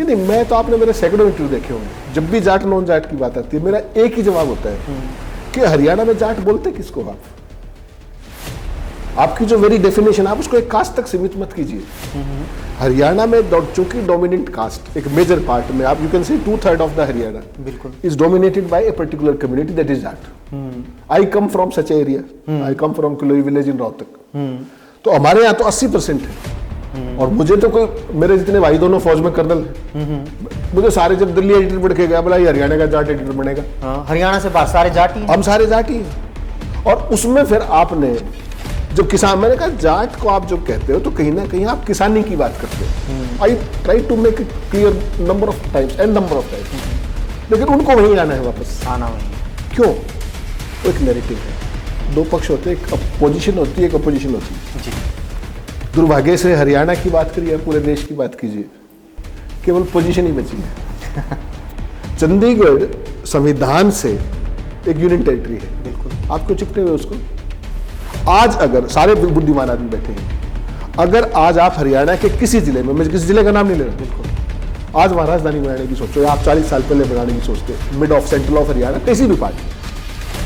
नहीं, मैं तो आपने मेरे सैकड़ों इंटरव्यू देखे होंगे, जब भी जाट नॉन जाट की बात आती है मेरा एक ही जवाब होता है कि हरियाणा में जाट बोलते किसको आप? आपकी जो वेरी डेफिनेशन, आप उसको एक कास्ट तक सीमित मत कीजिए। हरियाणा में चूंकि डोमिनेंट कास्ट एक मेजर पार्ट में, आप you can say 2/3 of the Haryana बिल्कुल is dominated by a particular community that is Jat. I come from such area, I come from Kiloi village in Rohtak. तो हमारे यहाँ तो 80% है, और मुझे तो कोई, मेरे जितने भाई दोनों फौज में कर्नल है, मुझे सारे जब दिल्ली एडिटर पढ़ के गया, बोला ये हरियाणा का जाट एडिटर बनेगा। हरियाणा से बाहर सारे जाट ही हैं। हम सारे जाट ही हैं। और उसमें फिर आपने जो किसान, मैंने कहा जाट को आप जो कहते हो तो कहीं ना कहीं आप किसानी की बात करते हो। I try to make it clear number of times and number of times, लेकिन उनको वहीं आना है वापस। आना वहीं क्यों? तो एक नैरेटिव है, दो पक्ष होते हैं, एक अपोजिशन होती है, एक अपोजिशन होती है जी। दुर्भाग्य से हरियाणा की बात करिए, पूरे देश की बात कीजिए, केवल पोजीशन ही बची है। चंडीगढ़ संविधान से एक यूनियन टेरिटरी है, बिल्कुल आप क्यों चिपटे हुए उसको? आज अगर सारे बुद्धिमान आदमी बैठे हैं, अगर आज आप हरियाणा के किसी जिले में, मैं किसी जिले का नाम नहीं ले रहा, बिल्कुल आज वहां राजधानी बनाने की सोचो, या आप 40 साल पहले बनाने की सोचते, mid of central of Haryana, किसी भी पार्टी,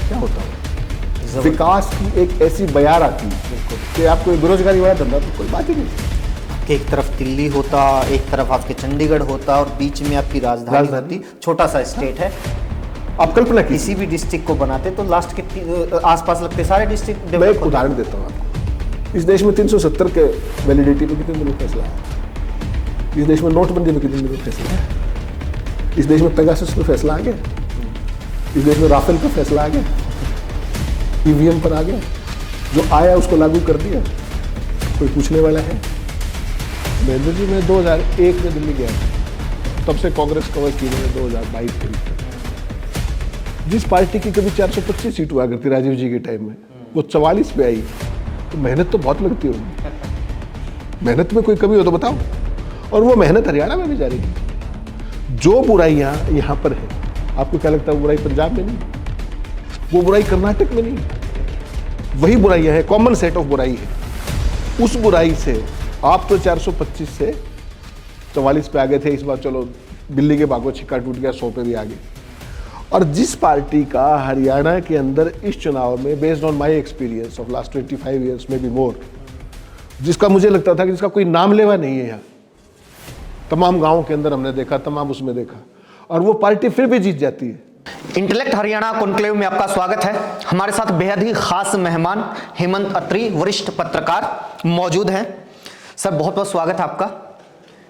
क्या होता है? विकास की एक ऐसी बयार आती है कि आपको बेरोजगारी वाला धंधा तो कोई बात ही नहीं। एक तरफ दिल्ली होता, एक तरफ आपके चंडीगढ़ होता, और बीच में आपकी राजधानी होती। छोटा सा स्टेट है, आप कल्पना किसी भी डिस्ट्रिक्ट को बनाते तो लास्ट के आसपास लगते सारे डिस्ट्रिक्ट। मैं एक उदाहरण देता हूँ आपको। इस देश में 370 के वैलिडिटी पे कितने दिनों फैसला है? इस देश में नोटबंदी में कितने दिनों फैसला है? इस देश में पेगासस पे फैसला आ गया, इस देश में राफेल पे फैसला आ गया, ईवीएम पर आ गया, जो आया उसको लागू कर दिया, कोई पूछने वाला है? महेंद्र जी, मैं 2001 में दिल्ली गया था, तब से कांग्रेस कवर की मैंने 2022 करीब तक। जिस पार्टी की कभी 425 सीट हुआ करती राजीव जी के टाइम में, वो 44 पे आई, तो मेहनत तो बहुत लगती होगी। मेहनत में कोई कमी हो तो बताओ। और वो मेहनत हरियाणा में भी जारी है। जो बुराइयां यहाँ पर है, आपको क्या लगता है बुराई पंजाब में नहीं, वो बुराई कर्नाटक में नहीं, वही बुराइयां है, कॉमन सेट ऑफ बुराई है। उस बुराई से आप तो 425 से 44 पे आ गए थे, इस बार चलो दिल्ली के बागों छिक्का टूट गया, 100 पे भी आ गए। और जिस पार्टी का हरियाणा के अंदर इस चुनाव में, based on my experience of last 25 years में भी मोर, जिसका मुझे लगता था कि जिसका कोई नाम लेवा नहीं है यहाँ, तमाम गाँव के अंदर हमने देखा, तमाम उसमें देखा, और वो पार्टी फिर भी जीत जाती है। इंटेलेक्ट हरियाणा कॉन्क्लेव में आपका स्वागत है। हमारे साथ बेहद ही खास मेहमान हेमंत अत्री, वरिष्ठ पत्रकार मौजूद हैं। सर, बहुत बहुत स्वागत है आपका।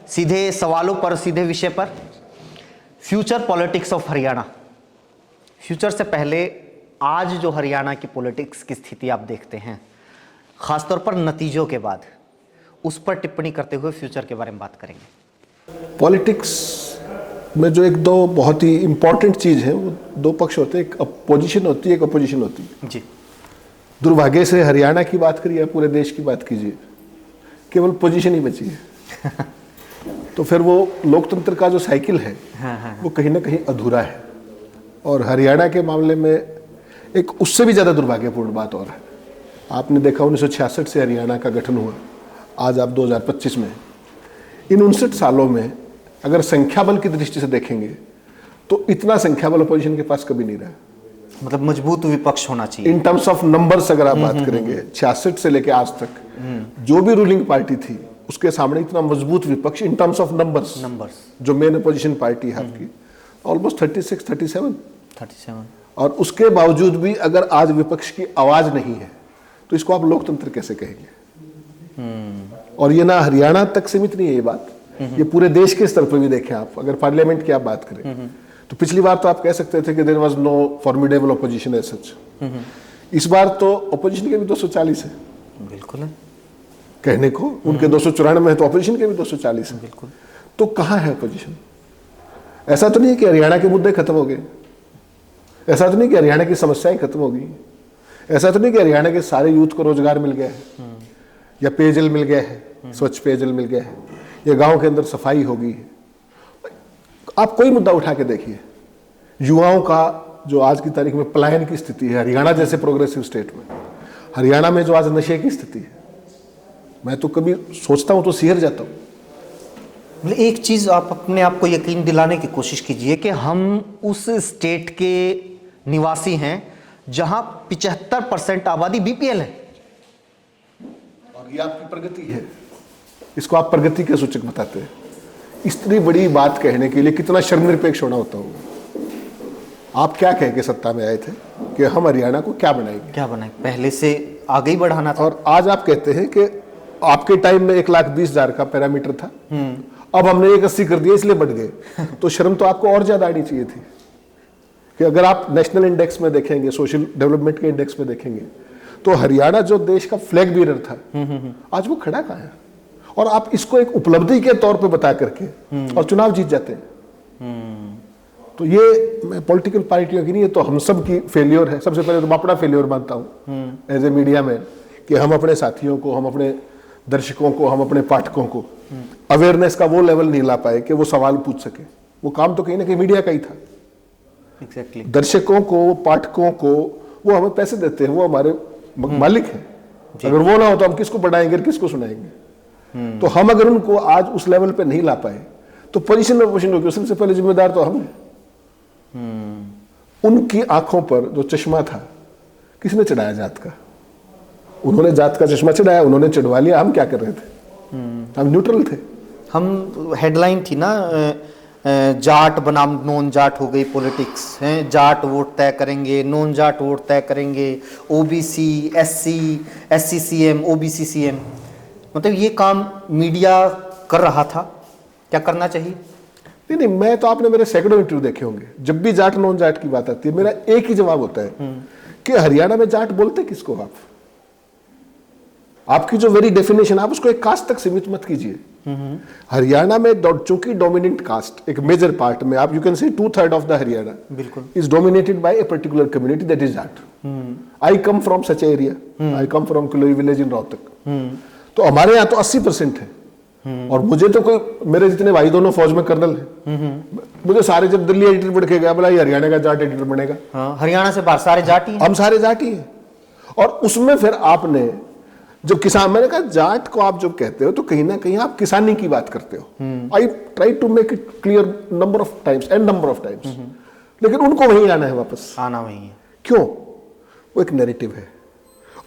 सीधे सवालों पर, सीधे विषय पर, future politics of Haryana. Future से पहले आज जो हरियाणा की पॉलिटिक्स की स्थिति आप देखते हैं, खासतौर पर नतीजों के बाद, उस पर टिप्पणी करते हुए फ्यूचर के बारे में बात करेंगे। पॉलिटिक्स में जो एक दो बहुत ही इंपॉर्टेंट चीज़ है, वो दो पक्ष होते हैं, एक अपोजिशन होती है, एक अपोजिशन होती है जी। दुर्भाग्य से हरियाणा की बात करिए, पूरे देश की बात कीजिए, केवल पोजीशन ही बची है। तो फिर वो लोकतंत्र का जो साइकिल है, वो कहीं ना कहीं अधूरा है। और हरियाणा के मामले में एक उससे भी ज़्यादा दुर्भाग्यपूर्ण बात और है। आपने देखा 1966 से हरियाणा का गठन हुआ, आज आप 2025 में, इन 59 सालों में अगर संख्या बल की दृष्टि से देखेंगे तो इतना संख्या बल अपोजिशन के पास कभी नहीं रहा। मतलब मजबूत विपक्ष होना चाहिए इन टर्म्स ऑफ नंबर्स अगर आप बात करेंगे, 66 से लेके आज तक जो भी रूलिंग पार्टी थी उसके सामने इतना मजबूत विपक्ष इन टर्म्स ऑफ नंबर्स जो मेन अपोजिशन पार्टी है आपकी, ऑलमोस्ट 36, 37। और उसके बावजूद भी अगर आज विपक्ष की आवाज नहीं है तो इसको आप लोकतंत्र कैसे कहेंगे? और ये ना हरियाणा तक सीमित नहीं है ये बात, ये पूरे देश के स्तर पर भी देखें आप। अगर पार्लियामेंट की आप बात करें तो पिछली बार तो आप कह सकते थे कि there was no formidable opposition as such. इस बार तो ऑपोजिशन के भी 240 है। बिल्कुल है कहने को, उनके 294 है तो ऑपोजिशन के भी 240 है। बिल्कुल। तो कहाँ है ऑपोजिशन? ऐसा तो नहीं है कि हरियाणा के मुद्दे खत्म हो गए, ऐसा तो नहीं कि हरियाणा की समस्याएं खत्म हो गई, ऐसा तो नहीं कि हरियाणा के सारे यूथ को रोजगार मिल गया है, या पेयजल मिल गया है, स्वच्छ पेयजल मिल गया है, या गांव के अंदर सफाई हो गई है। आप कोई मुद्दा उठा के देखिए, युवाओं का जो आज की तारीख में पलायन की स्थिति है हरियाणा जैसे प्रोग्रेसिव स्टेट में, हरियाणा में जो आज नशे की स्थिति है, मैं तो कभी सोचता हूं तो सिहर जाता हूं। मतलब एक चीज आप अपने आप को यकीन दिलाने की कोशिश कीजिए कि हम उस स्टेट के निवासी हैं जहां 75% आबादी बीपीएल है। और ये आपकी प्रगति है, इसको आप प्रगति के सूचक बताते हैं। इतनी बड़ी बात कहने के लिए कितना शर्मनिरपेक्ष होना होता होगा। आप क्या कह के सत्ता में आए थे कि हम हरियाणा को क्या बनाएंगे, क्या बनाए, पहले से आगे ही बढ़ाना था। और आज आप कहते हैं कि आपके टाइम में 1,20,000 का पैरामीटर था, अब हमने 1,80 कर दिया इसलिए बढ़ गए। तो शर्म तो आपको और ज्यादा आनी चाहिए थी कि अगर आप नेशनल इंडेक्स में देखेंगे, सोशल डेवलपमेंट के इंडेक्स में देखेंगे, तो हरियाणा जो देश का फ्लैग बीरर था, आज वो खड़ा कहाँ है? और आप इसको एक उपलब्धि के तौर पे बता करके और चुनाव जीत जाते हैं। तो ये मैं पॉलिटिकल पार्टियों की नहीं, ये तो हम सब की फेलियर है। सबसे पहले तो मैं अपना फेलियर मानता हूँ एज ए मीडिया मैन, कि हम अपने साथियों को, हम अपने दर्शकों को, हम अपने पाठकों को अवेयरनेस का वो लेवल नहीं ला पाए कि वो सवाल पूछ सके। वो काम तो कहीं ना कहीं मीडिया का ही था। Exactly. दर्शकों को, पाठकों को वो हमें पैसे देते हैं, वो हमारे मालिक हैं। अगर वो ना हो तो हम किसको पढ़ाएंगे, किसको सुनाएंगे? तो हम अगर उनको आज उस लेवल पे नहीं ला पाए तो पोजीशन में पोजीशन होगी, सबसे पहले जिम्मेदार तो हम हैं। उनकी आंखों पर जो चश्मा था, किसने चढ़ाया? जात का। उन्होंने जात का चश्मा चढ़ाया, उन्होंने चढ़वा लिया। हम क्या कर रहे थे? हम न्यूट्रल थे। हम हेडलाइन थी ना, जाट बनाम नॉन जाट हो गई पॉलिटिक्स है, जाट वोट तय करेंगे, नॉन जाट वोट तय करेंगे, OBC, SC CM, OBC CM. मतलब ये काम मीडिया कर रहा था, क्या करना चाहिए? नहीं, मैं तो, आपने मेरे सैकड़ों इंटरव्यू देखे होंगे, जब भी जाट नॉन जाट की बात आती है मेरा एक ही जवाब होता है कि हरियाणा में जाट बोलते किसको? आपकी जो वेरी डेफिनेशन, आप उसको एक कास्ट तक सीमित मत कीजिए। हरियाणा में चूंकि डोमिनेंट कास्ट एक मेजर पार्ट में, आप you can say 2/3 of the Haryana बिल्कुल is dominated by a particular community, that is Jat. I come from such area, I come from Kiloi village in Rohtak. तो हमारे यहाँ तो 80% है। और मुझे तो कोई, मेरे जितने भाई दोनों फौज में कर्नल है, मुझे सारे जब दिल्ली एडिटर बढ़ के गया, बोला ये हरियाणा का जाट एडिटर बनेगा। हाँ, हरियाणा से बाहर सारे जाट ही हैं। हम सारे जाट ही हैं। और उसमें फिर आपने जब किसान, मैंने कहा जाट को आप जब कहते हो तो कहीं ना कहीं आप किसानी की बात करते हो। I try to make it clear number of times, लेकिन उनको वहीं आना है, वापस आना वहीं है। क्यों? वो एक नैरेटिव है।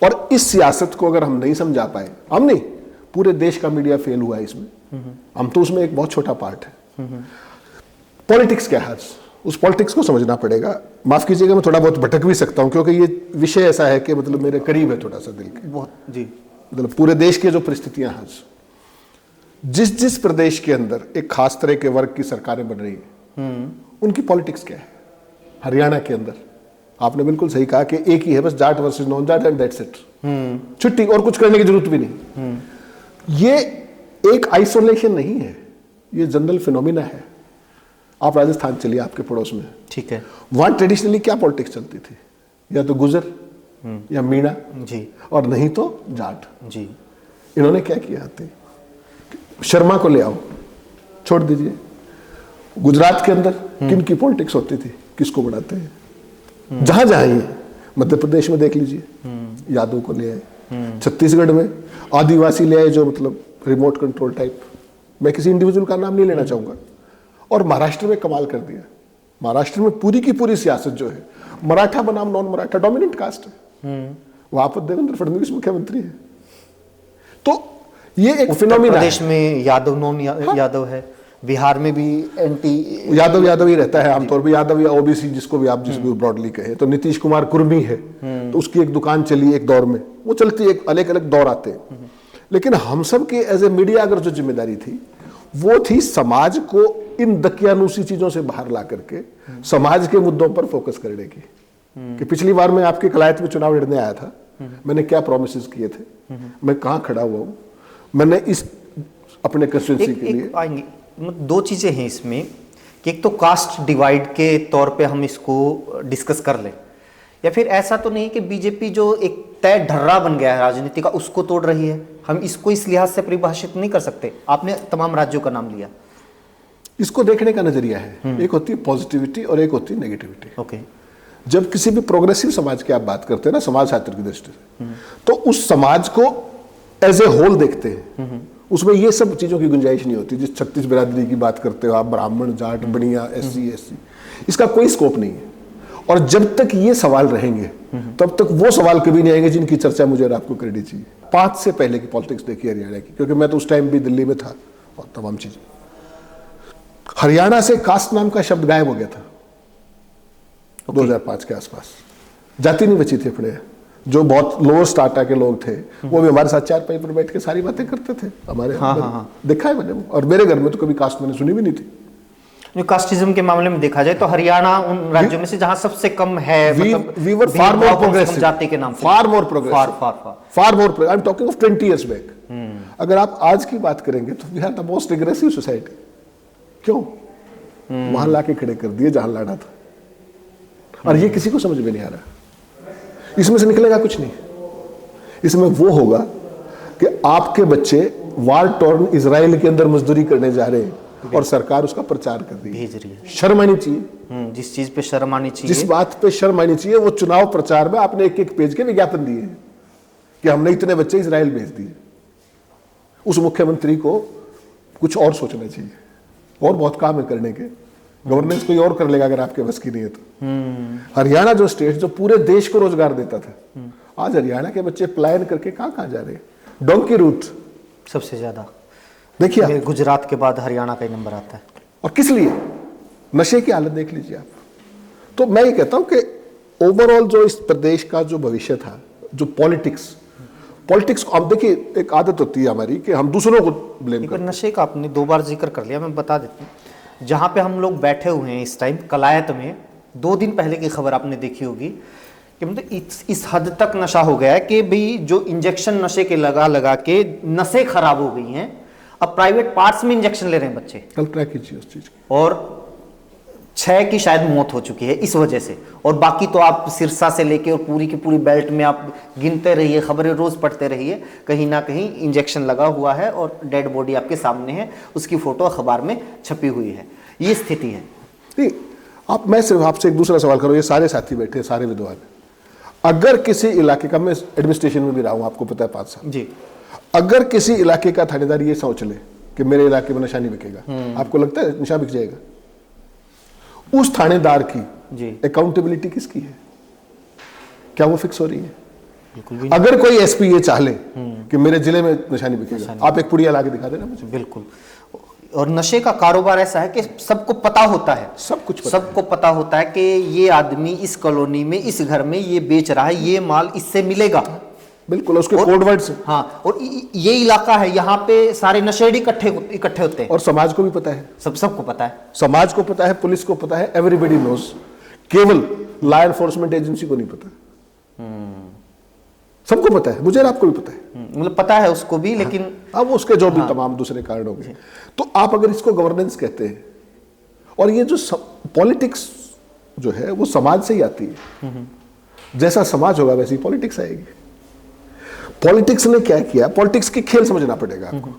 और इस सियासत को अगर हम नहीं समझा पाए, हम नहीं, पूरे देश का मीडिया फेल हुआ है इसमें। हम तो उसमें एक बहुत छोटा पार्ट है। पॉलिटिक्स क्या है, उस पॉलिटिक्स को समझना पड़ेगा। माफ कीजिएगा, मैं थोड़ा बहुत भटक भी सकता हूं क्योंकि ये विषय ऐसा है कि मतलब मेरे करीब है थोड़ा सा दिल के। बहुत जी। मतलब पूरे देश की जो परिस्थितियां हैं, जिस जिस प्रदेश के अंदर एक खास तरह के वर्ग की सरकारें बन रही है, उनकी पॉलिटिक्स क्या है? हरियाणा के अंदर आपने बिल्कुल सही कहा कि एक ही है, बस Jat versus non Jat and that's it. छुट्टी, और कुछ करने की जरूरत भी नहीं। ये एक आइसोलेशन नहीं है, ये जनरल फिनोमिना है। आप राजस्थान चलिए, आपके पड़ोस में, ठीक है, वहां ट्रेडिशनली क्या पॉलिटिक्स चलती थी? या तो गुजर या मीणा जी, और नहीं तो जाट जी। इन्होंने क्या किया था? शर्मा को ले आओ, छोड़ दीजिए। गुजरात के अंदर किन की पॉलिटिक्स होती थी? किसको बढ़ाते हैं? जहां जहां ही, मध्य प्रदेश में देख लीजिए, यादव को ले आए। छत्तीसगढ़ में आदिवासी ले आए, जो मतलब रिमोट कंट्रोल टाइप। मैं किसी इंडिविजुअल का नाम नहीं लेना चाहूंगा। और महाराष्ट्र में कमाल कर दिया। महाराष्ट्र में पूरी की पूरी सियासत जो है, मराठा बनाम नॉन मराठा, डोमिनेंट कास्ट है। वहां पर देवेंद्र फडणवीस मुख्यमंत्री है। तो ये एक फिनोमिना है। प्रदेश में यादव नॉन यादव है, बिहार में भी एंटी यादव ही रहता है आमतौर पर, यादव या ओबीसी, जिसको भी आप जिसको ब्रॉडली कहे। तो नीतीश कुमार कुर्मी है, तो उसकी एक दुकान चली एक दौर में, वो चलती है, एक अलग अलग दौर आते हैं। लेकिन हम सब की एज ए मीडिया अगर जो जिम्मेदारी थी, वो थी समाज को इन दकियानूसी चीजों से बाहर ला करके समाज के मुद्दों पर फोकस करने की। कि पिछली बार मैं आपके कलायत में चुनाव लड़ने आया था, मैंने क्या प्रोमिस किए थे, मैं कहां खड़ा हुआ हूं, मैंने इस अपने कंस्टिट्यूंसी के लिए आएंगे। दो चीजें हैं इसमें कि एक तो कास्ट डिवाइड के तौर पे हम इसको डिस्कस कर लें, या फिर ऐसा तो नहीं कि बीजेपी जो एक तय ढर्रा बन गया है राजनीति का, उसको तोड़ रही है। हम इसको इस लिहाज से परिभाषित नहीं कर सकते। आपने तमाम राज्यों का नाम लिया, इसको देखने का नजरिया है। एक होती है पॉजिटिविटी और एक होती है नेगेटिविटी। ओके। जब किसी भी प्रोग्रेसिव समाज की आप बात करते हैं ना, समाज शास्त्र की दृष्टि से, तो उस समाज को एज ए होल देखते हैं, उसमें ये सब चीज़ों की गुंजाइश नहीं होती। जिस 36 बिरादरी की बात करते हो आप, ब्राह्मण, जाट, बनिया, SC, SC, इसका कोई स्कोप नहीं है। और जब तक ये सवाल रहेंगे तब तक वो सवाल कभी नहीं आएंगे जिनकी चर्चा मुझे और आपको करनी चाहिए। 5 से पहले की पॉलिटिक्स देखिए हरियाणा की, क्योंकि मैं तो उस टाइम भी दिल्ली में था और तमाम चीजें। हरियाणा से कास्ट नाम का शब्द गायब हो गया था 2005 के आसपास। जाति नहीं बची थी अपने। जो बहुत लोअर स्टार्टा के लोग थे वो भी हमारे साथ चारपाई पर बैठ के सारी बातें करते थे हमारे। देखा है मैंने, और मेरे घर में तो कभी कास्ट मैंने सुनी भी नहीं थी। कास्टिज्म के मामले में देखा जाए तो हरियाणा उन राज्यों में से जहां सबसे कम है, we were far more progressive, जाति के नाम से far more progressive, far more progressive. I'm talking of 20 years back. अगर आप आज की बात करेंगे तो we are the most aggressive society. क्यों? वहां लाके खड़े कर दिए जहां लड़ा था, और ये किसी को समझ में नहीं आ रहा। इसमें से निकलेगा कुछ नहीं। इसमें वो होगा कि आपके बच्चे वार टॉर्न इजराइल के अंदर मजदूरी करने जा रहे हैं और सरकार उसका प्रचार कर रही है। भेज रही है। शर्म आनी चाहिए। जिस चीज पे शर्म आनी चाहिए, जिस बात पे शर्म आनी चाहिए, वो चुनाव प्रचार में आपने एक पेज के विज्ञापन दिए हैं कि हमने इतने बच्चे इजराइल भेज दिए। उस मुख्यमंत्री को कुछ और सोचना चाहिए, और बहुत काम है करने के। गवर्नेंस कोई और कर लेगा अगर आपके बस की नहीं है तो। हरियाणा जो स्टेट जो पूरे देश को रोजगार देता था, आज हरियाणा के बच्चे पलायन करके कहां जा रहे हैं? डोंकी रूट सबसे ज्यादा देखिए, गुजरात के बाद हरियाणा का ही नंबर आता है। और किस लिए? नशे की हालत देख लीजिए आप। तो मैं ये कहता हूं कि ओवरऑल जो इस प्रदेश का जो भविष्य था, जो पॉलिटिक्स को, अब देखिए एक आदत होती है हमारी कि हम दूसरों को ब्लेम करते हैं। नशे का आपने 2 बार जिक्र कर लिया, मैं बता देता हूँ। जहां पे हम लोग बैठे हुए हैं इस टाइम कलायत में, 2 दिन पहले की खबर आपने देखी होगी कि मतलब इस हद तक नशा हो गया है कि भाई जो इंजेक्शन नशे के लगा के नसें खराब हो गई हैं, अब प्राइवेट पार्ट्स में इंजेक्शन ले रहे हैं बच्चे। कल्पना कीजिए उस चीज की। और 6 की शायद मौत हो चुकी है इस वजह से। और बाकी तो आप सिरसा से लेके और पूरी की पूरी बेल्ट में आप गिनते रहिए, खबरें रोज पढ़ते रहिए, कहीं ना कहीं इंजेक्शन लगा हुआ है और डेड बॉडी आपके सामने है, उसकी फोटो अखबार में छपी हुई है। ये स्थिति है। नहीं, मैं सिर्फ आपसे एक दूसरा सवाल करूँ, ये सारे साथी बैठे, सारे विद्वान, अगर किसी इलाके का, मैं एडमिनिस्ट्रेशन में भी रहा हूँ, आपको पता है 5 साल जी, अगर किसी इलाके का थानेदार ये सोच ले कि मेरे इलाके में नशा नहीं बिकेगा, आपको लगता है नशा बिक जाएगा? उस थानेदार की अकाउंटेबिलिटी किसकी है? क्या वो फिक्स हो रही है? अगर कोई एसपी ये चाह ले कि मेरे जिले में नशा नहीं बिकेगा, आप एक पुड़िया लाके दिखा देना मुझे। बिल्कुल। और नशे का कारोबार ऐसा है कि सबको पता होता है, सबको पता होता है कि ये आदमी इस कॉलोनी में, इस घर में ये बेच रहा है, ये माल इससे मिलेगा। बिल्कुल, उसके कोड वर्ड्स। हाँ, और ये इलाका है, यहाँ पे सारे नशेड़ी इकट्ठे होते हैं। और समाज को भी पता है, सबको पता है, समाज को पता है, पुलिस को पता है, एवरीबडी नोज। केवल लॉ एनफोर्समेंट एजेंसी को नहीं पता, सबको पता है, मुझे और आपको भी पता है। मतलब पता है उसको भी, लेकिन अब उसके जो भी तमाम दूसरे कारण होंगे। तो आप अगर इसको गवर्नेंस कहते हैं, और ये जो पॉलिटिक्स जो है वो समाज से ही आती है, जैसा समाज होगा वैसी पॉलिटिक्स आएगी। पॉलिटिक्स ने क्या किया? पॉलिटिक्स की खेल समझना पड़ेगा आपको।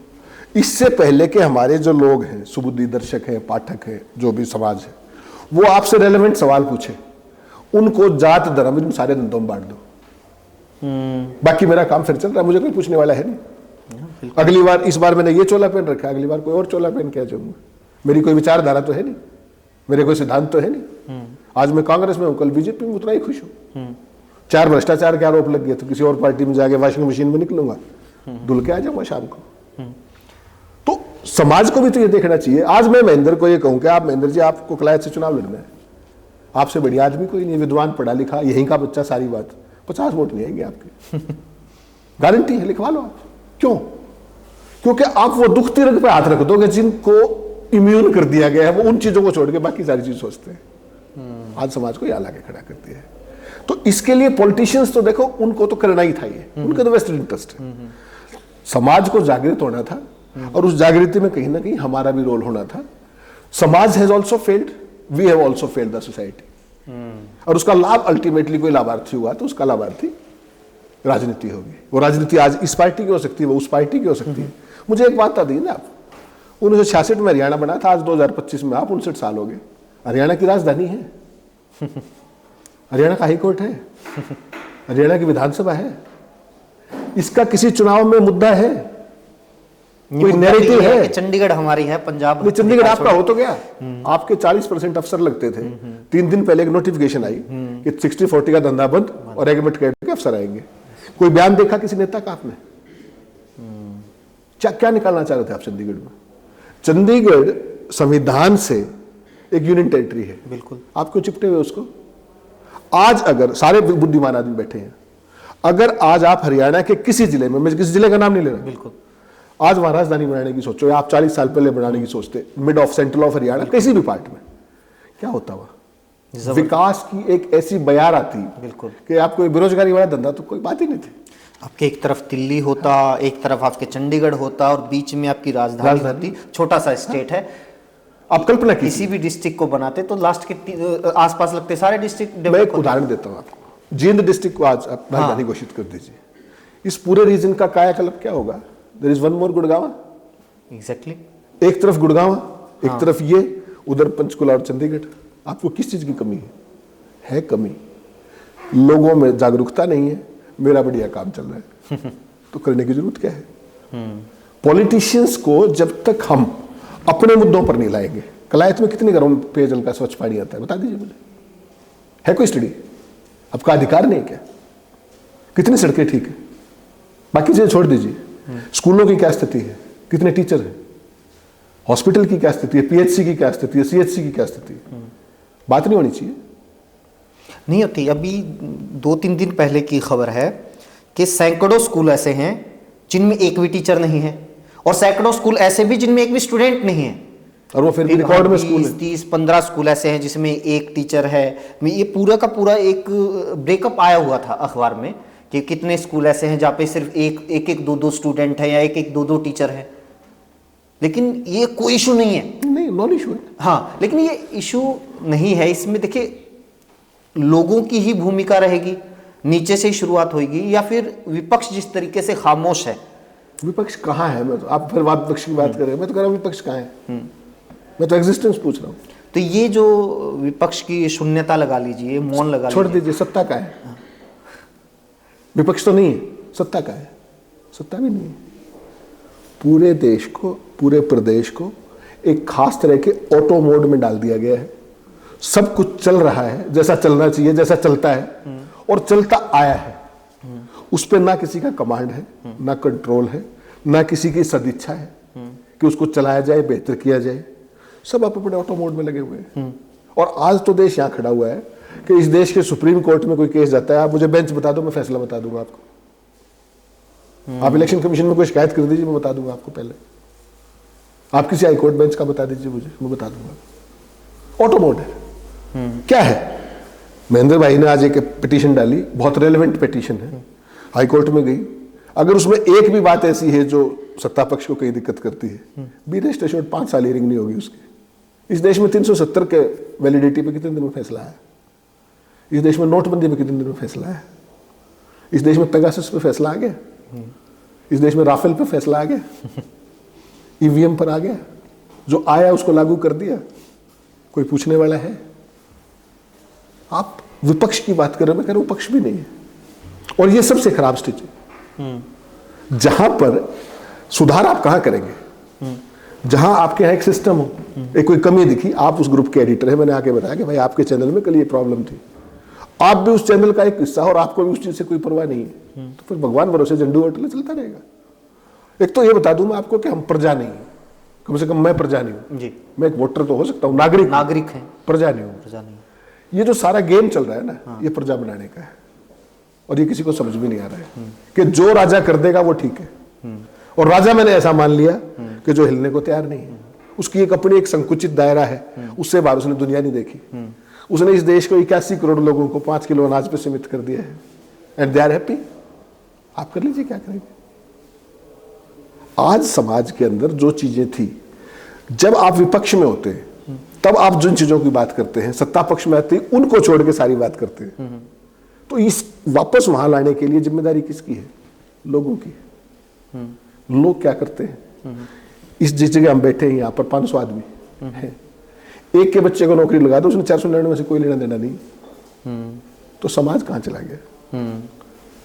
इससे पहले के हमारे जो लोग हैं, सुबुद्धि दर्शक हैं, पाठक हैं, जो भी समाज है, वो आपसे रेलेवेंट सवाल पूछे, उनको जात धर्म इन सारे धंधों में बांट दो, बाकी मेरा काम फिर चल रहा है, मुझे कोई पूछने वाला है नहीं। अगली बार, इस बार मैंने ये चोला पहन रखा है, अगली बार कोई और चोला पहन के आ जाऊंगा। मेरी कोई विचारधारा तो है नहीं, मेरे कोई सिद्धांत तो है नहीं। आज मैं कांग्रेस में हूं, कल बीजेपी में, उतना ही खुश हूं। 4 भ्रष्टाचार के आरोप लग गए तो किसी और पार्टी में जाके वॉशिंग मशीन में निकलूंगा, धुल के आ जाऊंगा शाम को। तो समाज को भी तो ये देखना चाहिए। आज मैं महेंद्र को ये कहूं कि आप महेंद्र जी, आपको कलायत से चुनाव लड़ना है, आपसे बढ़िया आदमी कोई नहीं, विद्वान, पढ़ा लिखा, यहीं का बच्चा, सारी बात, 50 वोट नहीं आएंगे आपके, गारंटी है, लिखवा लो आप। क्यों? क्योंकि आप वो दुख तिरक पे हाथ रख दोगे जिनको इम्यून कर दिया गया है, वो उन चीजों को छोड़ के बाकी सारी चीज सोचते हैं। आज समाज को यहाँ लाके खड़ा करती है। तो इसके लिए पॉलिटिशियंस तो देखो, उनको तो करना ही था, ये उनका तो वेस्टेड इंटरेस्ट है। समाज को जागृत होना था, और उस जागृति में कहीं ना कहीं हमारा भी रोल होना था। समाज has also failed, we have also failed the society. और उसका लाभ अल्टीमेटली कोई लाभार्थी हुआ तो उसका लाभार्थी राजनीति होगी। वो राजनीति आज इस पार्टी की हो सकती है, वो उस पार्टी की हो सकती है। मुझे एक बात बता दी ना, आप 1966 में हरियाणा बना था, आज 2025 में आप 59 साल हो गए। हरियाणा की राजधानी है, हरियाणा का हाईकोर्ट है, हरियाणा की विधानसभा है, इसका किसी चुनाव में मुद्दा है? कोई नैरेटिव है कि चंडीगढ़ हमारी है, पंजाब नहीं, चंडीगढ़ आपका हो तो गया। आपके 40% अफसर लगते थे। 3 दिन पहले एक नोटिफिकेशन आई कि 60-40 का धंधा बंद और एग्रीमेंट कैडर के अफसर आएंगे। कोई बयान देखा किसी नेता का आपने? क्या निकालना चाह रहे थे आप चंडीगढ़ में? चंडीगढ़ संविधान से एक यूनियन टेरिटरी है, बिल्कुल। आप क्यों चिपटे हुए उसको? आज अगर सारे बुद्धिमान आदमी बैठे हैं, अगर आज आप हरियाणा के किसी जिले में, मैं किसी जिले का नाम नहीं ले रहा, बिल्कुल, आज वहां राजधानी बनाने की सोचो, या आप 40 साल पहले बनाने की सोचते, mid of central of Haryana किसी भी पार्ट में, क्या होता हुआ? विकास की एक ऐसी बयार आती, बिल्कुल, कि आपको बेरोजगारी वाला धंधा तो कोई बात ही नहीं थी। आपके एक तरफ दिल्ली होता, एक तरफ आपके चंडीगढ़ होता और बीच में आपकी राजधानी होती। छोटा सा स्टेट है। आप कल्पना कीजिए, किसी भी डिस्ट्रिक्ट को बनाते तो लास्ट के आसपास लगते सारे डिस्ट्रिक्ट। मैं एक उदाहरण देता हूं आपको। जींद डिस्ट्रिक्ट को आज आप राजधानी घोषित कर दीजिए, इस पूरे रीजन का कायाकल्प क्या होगा? There is one more Gurgaon. Exactly, एक तरफ गुड़गांव, एक तरफ ये, उधर पंचकुला और चंडीगढ़। आपको किस चीज की कमी है कमी? लोगों में जागरूकता नहीं है। मेरा बढ़िया काम चल रहा है तो करने की जरूरत क्या है? पॉलिटिशियंस को जब तक हम अपने मुद्दों पर नहीं लाएंगे। कलायत में कितने घरों में पेयजल का स्वच्छ पानी आता है, बता दीजिए मुझे। है कोई स्टडी? आपका अधिकार नहीं क्या? कितनी सड़कें ठीक है? बाकी चीजें छोड़ दीजिए। स्कूलों की क्या स्थिति है? कितने टीचर हैं? हॉस्पिटल की क्या स्थिति है? पीएचसी की क्या स्थिति है? सीएचसी की क्या स्थिति है? बात नहीं होनी चाहिए। नहीं होती। अभी 2-3 दिन पहले की खबर है कि सैकड़ों स्कूल ऐसे हैं जिनमें एक भी टीचर नहीं है, और सैकड़ों स्कूल ऐसे भी जिनमें एक भी स्टूडेंट नहीं है, और वो फिर भी रिकॉर्ड में स्कूल है। 30-15 स्कूल ऐसे हैं जिसमें एक टीचर है। ये पूरा का पूरा एक ब्रेकअप आया हुआ था अखबार में कि कितने स्कूल ऐसे हैं जहाँ पे सिर्फ एक 2-2 स्टूडेंट है या एक 2-2 टीचर है। लेकिन ये कोई इशू नहीं है। नहीं, नॉन इशू है। हाँ, लेकिन ये इशू नहीं है। इसमें देखिए, लोगों की ही भूमिका रहेगी, नीचे से ही शुरुआत होगी, या फिर विपक्ष जिस तरीके से खामोश है। विपक्ष कहाँ है? मैं तो, आप फिर विपक्ष की बात कर रहे हैं, मैं तो कह रहा हूँ विपक्ष कहाँ है? मैं तो एग्जिस्टेंस पूछ रहा हूँ। तो ये जो विपक्ष की शून्यता लगा लीजिए, मौन लगा छोड़ लीजिए, दीजिए। सत्ता का है? विपक्ष तो नहीं है, सत्ता का है? सत्ता भी नहीं है। पूरे देश को, पूरे प्रदेश को एक खास तरह के ऑटो मोड में डाल दिया गया है। सब कुछ चल रहा है जैसा चलना चाहिए, जैसा चलता है और चलता आया है। उस पर ना किसी का कमांड है, ना कंट्रोल है, ना किसी की सदिच्छा है कि उसको चलाया जाए, बेहतर किया जाए। सब अपने ऑटो मोड में लगे हुए हैं। और आज तो देश यहाँ खड़ा हुआ है कि इस देश के सुप्रीम कोर्ट में कोई केस जाता है, आप मुझे बेंच बता दो, मैं फैसला बता दूंगा आपको। आप इलेक्शन कमीशन में कोई शिकायत कर दीजिए, मैं बता दूंगा आपको। पहले आप किसी हाईकोर्ट बेंच का बता दीजिए मुझे, मैं बता दूंगा। ऑटो मोड है। क्या है? महेंद्र भाई ने आज एक पिटीशन डाली, बहुत रेलेवेंट पिटीशन है, हाईकोर्ट में गई। अगर उसमें एक भी बात ऐसी है जो सत्ता पक्ष को कहीं दिक्कत करती है, बी रेस्ट एश्योर्ड 5 साल हियरिंग नहीं होगी उसकी। इस देश में 370 के वैलिडिटी पे कितने दिन में फैसला है? इस देश में नोटबंदी पे कितने दिन में फैसला है? इस देश में पेगासस पे फैसला आ गया? इस देश में राफेल पे फैसला आ गया? ईवीएम पर आ गया? जो आया उसको लागू कर दिया? कोई पूछने वाला है? आप विपक्ष की बात कर रहे हैं, मैं कह रहा हूं पक्ष भी नहीं है। और ये सबसे खराब स्थिति है। जहां पर सुधार आप कहां करेंगे? जहां आपके यहां एक सिस्टम हो, एक कोई कमी दिखी, आप उस ग्रुप के एडिटर है, मैंने आके बताया कि भाई आपके चैनल में कल ये प्रॉब्लम थी, आप भी उस चैनल का एक हिस्सा और आपको भी उस चीज से कोई परवाह नहीं है, तो फिर भगवान भरोसे झंडू होटल चलता रहेगा। एक तो ये बता दूं मैं आपको कि हम प्रजा नहीं है, कम से कम मैं प्रजा नहीं हूं जी। मैं एक वोटर तो हो सकता हूं, नागरिक है, प्रजा नहीं हूं। प्रजा नहीं। ये जो सारा गेम चल रहा है ना, ये प्रजा बनाने का है। और ये किसी को समझ में नहीं आ रहा है कि जो राजा कर देगा वो ठीक है। और राजा मैंने ऐसा मान लिया कि जो हिलने को तैयार नहीं है, उसकी एक अपनी एक संकुचित दायरा है, उससे बाहर उसने दुनिया नहीं देखी। उसने इस देश को 81 करोड़ लोगों को 5 किलो अनाज पे सीमित कर दिया है, एंड दे आर हैप्पी। आप कर लीजिए, क्या करेंगे? आज समाज के अंदर जो चीजें थी, जब आप विपक्ष में होते हैं तब आप जिन चीजों की बात करते हैं, सत्ता पक्ष में आते हैं उनको छोड़ के सारी बात करते हैं। तो इस वापस वहां लाने के लिए जिम्मेदारी किसकी है? लोगों की। लोग क्या करते हैं? इस जिस जगह हम बैठे हैं यहाँ पर 500 आदमी है, एक के बच्चे को नौकरी लगा दो, उसने 499 में से कोई लेना देना नहीं, तो समाज कहां चला गया?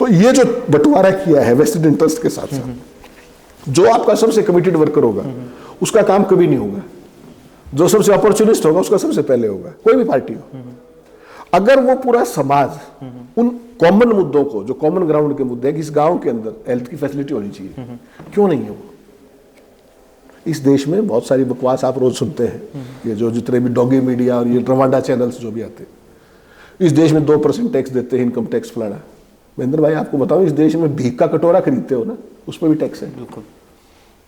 तो ये जो बंटवारा किया है वेस्टेड इंटरेस्ट के साथ साथ, जो आपका सबसे कमिटेड वर्कर होगा उसका काम कभी नहीं होगा, जो सबसे अपॉर्चुनिस्ट होगा उसका सबसे पहले होगा, कोई भी पार्टी हो। अगर वो पूरा समाज उन कॉमन मुद्दों को, जो कॉमन ग्राउंड के मुद्दे हैं कि इस गांव के अंदर हेल्थ की फैसिलिटी होनी चाहिए, क्यों नहीं है वो? इस देश में बहुत सारी बकवास आप रोज सुनते हैं, ये जो जितने भी डॉगी मीडिया और ये रवांडा चैनल्स जो भी आते हैं, इस देश में 2% टैक्स देते हैं, इनकम टैक्स फलाना। महेंद्र भाई आपको बताओ, इस देश में भीख का कटोरा खरीदते हो ना, उस पर भी टैक्स है। बिल्कुल।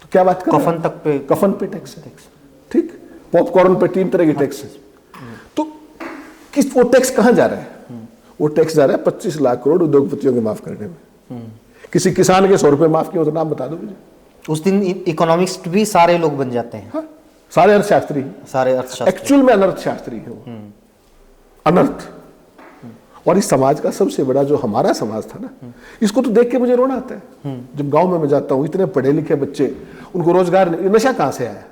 तो क्या बात कर, कफन तक पे, कफन पे टैक्स है, ठीक, पॉपकॉर्न पे 3 तरह की टैक्स है। तो किस, वो टैक्स कहां जा रहा है? वो टैक्स जा रहा है 25 लाख करोड़ उद्योगपतियों के माफ करने में। किसी किसान के 100 रुपए माफ किए हो तो नाम बता दो मुझे। उस दिन इकोनॉमिस्ट भी सारे लोग बन जाते हैं। हाँ, सारे अर्थशास्त्री, सारे अर्थशास्त्री एक्चुअल में अनर्थशास्त्री है वो, अनर्थ। और इस समाज का सबसे बड़ा जो हमारा समाज था ना, इसको तो देख के मुझे रोना आता है। जब गांव में मैं जाता हूँ, इतने पढ़े लिखे बच्चे, उनको रोजगार नहीं, नशा कहां से आया?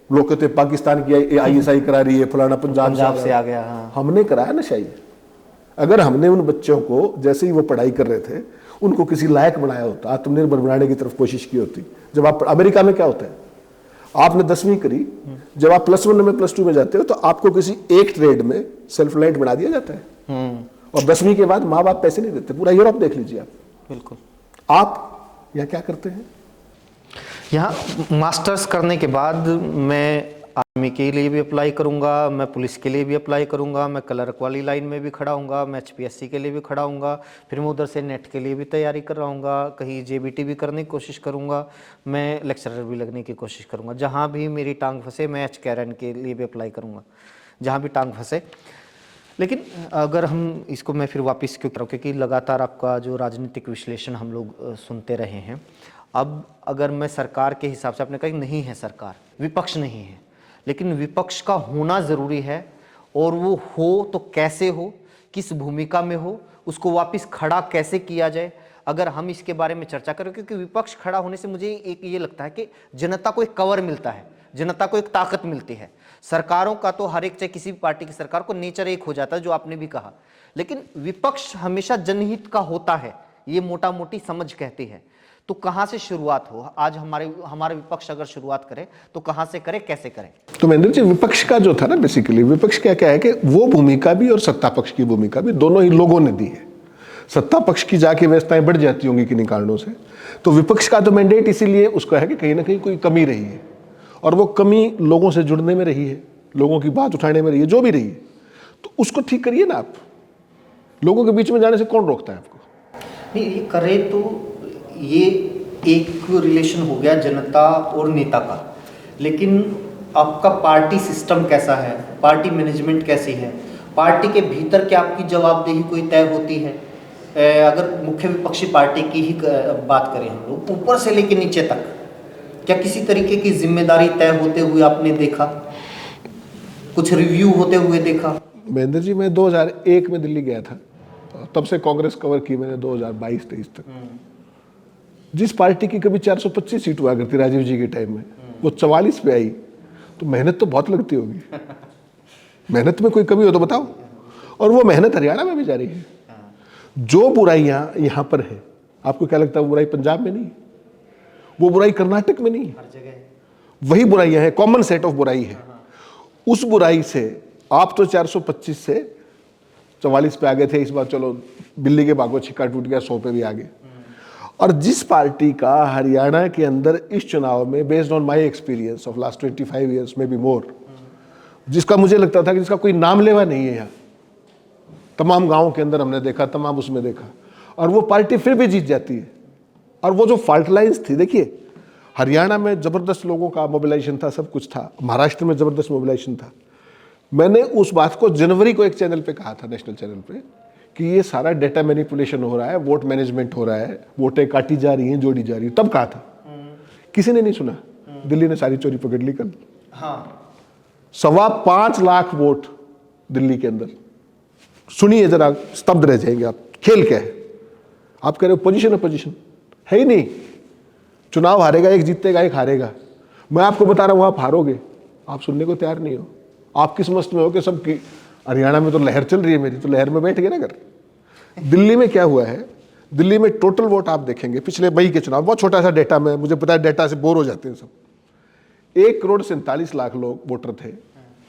लोग कहते पाकिस्तान की ISI करा रही है, फलाना पंजाब से आ गया। हाँ। हमने कराया नशा ही। अगर हमने उन बच्चों को जैसे ही वो पढ़ाई कर रहे थे उनको किसी लायक बनाया होता, आत्मनिर्भर बनाने की तरफ कोशिश की होती। जब आप अमेरिका में क्या होता है, आपने 10वीं करी, जब आप +1 में +2 में जाते हो तो आपको किसी एक ट्रेड में सेल्फ रिलायंट बना दिया जाता है। और 10वीं के बाद माँ बाप पैसे नहीं देते। पूरा यूरोप देख लीजिए आप। बिल्कुल। आप यहाँ क्या करते हैं? यहाँ मास्टर्स करने के बाद मैं आर्मी के लिए भी अप्लाई करूँगा, मैं पुलिस के लिए भी अप्लाई करूँगा, मैं क्लर्क वाली लाइन में भी खड़ा हूँगा, मैं HPSC के लिए भी खड़ा हूँगा, फिर मैं उधर से नेट के लिए भी तैयारी कर रहा हूँगा, कहीं JBT भी करने की कोशिश करूँगा, मैं लेक्चरर भी लगने की कोशिश करूँगा। जहाँ भी मेरी टांग फंसे मैं HKRN के लिए भी अप्लाई करूँगा, जहाँ भी टांग फंसे। लेकिन अगर हम इसको, मैं फिर वापस क्यों करूँ, क्योंकि लगातार आपका जो राजनीतिक विश्लेषण हम लोग सुनते रहे हैं। अब अगर मैं सरकार के हिसाब से, आपने कहा नहीं है सरकार, विपक्ष नहीं है, लेकिन विपक्ष का होना ज़रूरी है, और वो हो तो कैसे हो, किस भूमिका में हो, उसको वापस खड़ा कैसे किया जाए, अगर हम इसके बारे में चर्चा करें। क्योंकि विपक्ष खड़ा होने से मुझे एक ये लगता है कि जनता को एक कवर मिलता है, जनता को एक ताकत मिलती है। सरकारों का तो हर एक, चाहे किसी भी पार्टी की सरकार को, नेचर एक हो जाता है, जो आपने भी कहा, लेकिन विपक्ष हमेशा जनहित का होता है, ये मोटा मोटी समझ कहती है। तो कहां से शुरुआत हो? आज हमारे विपक्ष अगर शुरुआत करे तो कहां से करे, कैसे करे? तो महेंद्र जी, विपक्ष का जो था ना, बेसिकली विपक्ष क्या क्या है कि वो भूमिका भी और सत्ता पक्ष की भूमिका भी दोनों ही लोगों ने दी है। सत्ता पक्ष की जाके व्यवस्थाएं बढ़ जाती होंगी किन्हीं कारणों से, तो विपक्ष का तो मैंडेट इसीलिए उसका है कि कहीं ना कहीं कोई कमी रही है, और वो कमी लोगों से जुड़ने में रही है, लोगों की बात उठाने में रही है, जो भी रही है, तो उसको ठीक करिए ना आप। लोगों के बीच में जाने से कौन रोकता है आपको? नहीं, ये करे तो ये एक रिलेशन हो गया जनता और नेता का, लेकिन आपका पार्टी सिस्टम कैसा है, पार्टी मैनेजमेंट कैसी है, पार्टी के भीतर क्या आपकी जवाबदेही कोई तय होती है? अगर मुख्य विपक्षी पार्टी की ही बात करें हम लोग, ऊपर से लेकर नीचे तक क्या किसी तरीके की जिम्मेदारी तय होते हुए आपने देखा, कुछ रिव्यू होते हुए देखा? महेंद्र जी, मैं 2001 में दिल्ली गया था, तब से कांग्रेस कवर की मैंने 2022-23 तक। जिस पार्टी की कभी 425 सीट हुआ करती राजीव जी के टाइम में, वो 44 पे आई, तो मेहनत तो बहुत लगती होगी। मेहनत में कोई कमी हो तो बताओ। और वो मेहनत हरियाणा में भी जारी है। जो बुराइयां यहाँ पर है, आपको क्या लगता है वो बुराई पंजाब में नहीं, वो बुराई कर्नाटक में नहीं, हर जगह वही बुराइयां है, कॉमन सेट ऑफ बुराई है। उस बुराई से आप तो 425 से 44 पे आ गए थे, इस बार चलो बिल्ली के भागो छिक्का टूट गया, 100 पे भी आ गए। और जिस पार्टी का हरियाणा के अंदर इस चुनाव में, based on my experience of last 25 years में भी मोर, जिसका मुझे लगता था कि जिसका कोई नाम लेवा नहीं है यहाँ, तमाम गांवों के अंदर हमने देखा, तमाम उसमें देखा, और वो पार्टी फिर भी जीत जाती है। और वो जो फॉल्ट लाइन्स थी, देखिए हरियाणा में जबरदस्त लोगों का मोबिलाइजेशन था, सब कुछ था, महाराष्ट्र में जबरदस्त मोबिलाइजेशन था। मैंने उस बात को जनवरी को एक चैनल पे कहा था, नेशनल चैनल पे, कि ये सारा डेटा मैनिपुलेशन हो रहा है, वोट मैनेजमेंट हो रहा है, वोटें काटी जा रही हैं, जोड़ी जा रही है, तब कहा था। किसी ने नहीं सुना, दिल्ली ने सारी चोरी पकड़ ली कल। हाँ, 5.25 लाख वोट दिल्ली के अंदर। सुनिए जरा, स्तब्ध रह जाएंगे आप। खेल क्या है? आप कह रहे हो पोजीशन पोजीशन है ही नहीं, चुनाव हारेगा एक, जीतेगा एक, हारेगा। मैं आपको बता रहा हूं आप हारोगे, आप सुनने को तैयार नहीं हो। आप किस मस्त में हो कि सब हरियाणा में तो लहर चल रही है मेरी, तो लहर में बैठ गए ना। कर दिल्ली में क्या हुआ है, दिल्ली में टोटल वोट आप देखेंगे पिछले मई के चुनाव, बहुत छोटा सा डेटा में, मुझे पता है डेटा से बोर हो जाते हैं सब, 1,47,00,000 लोग वोटर थे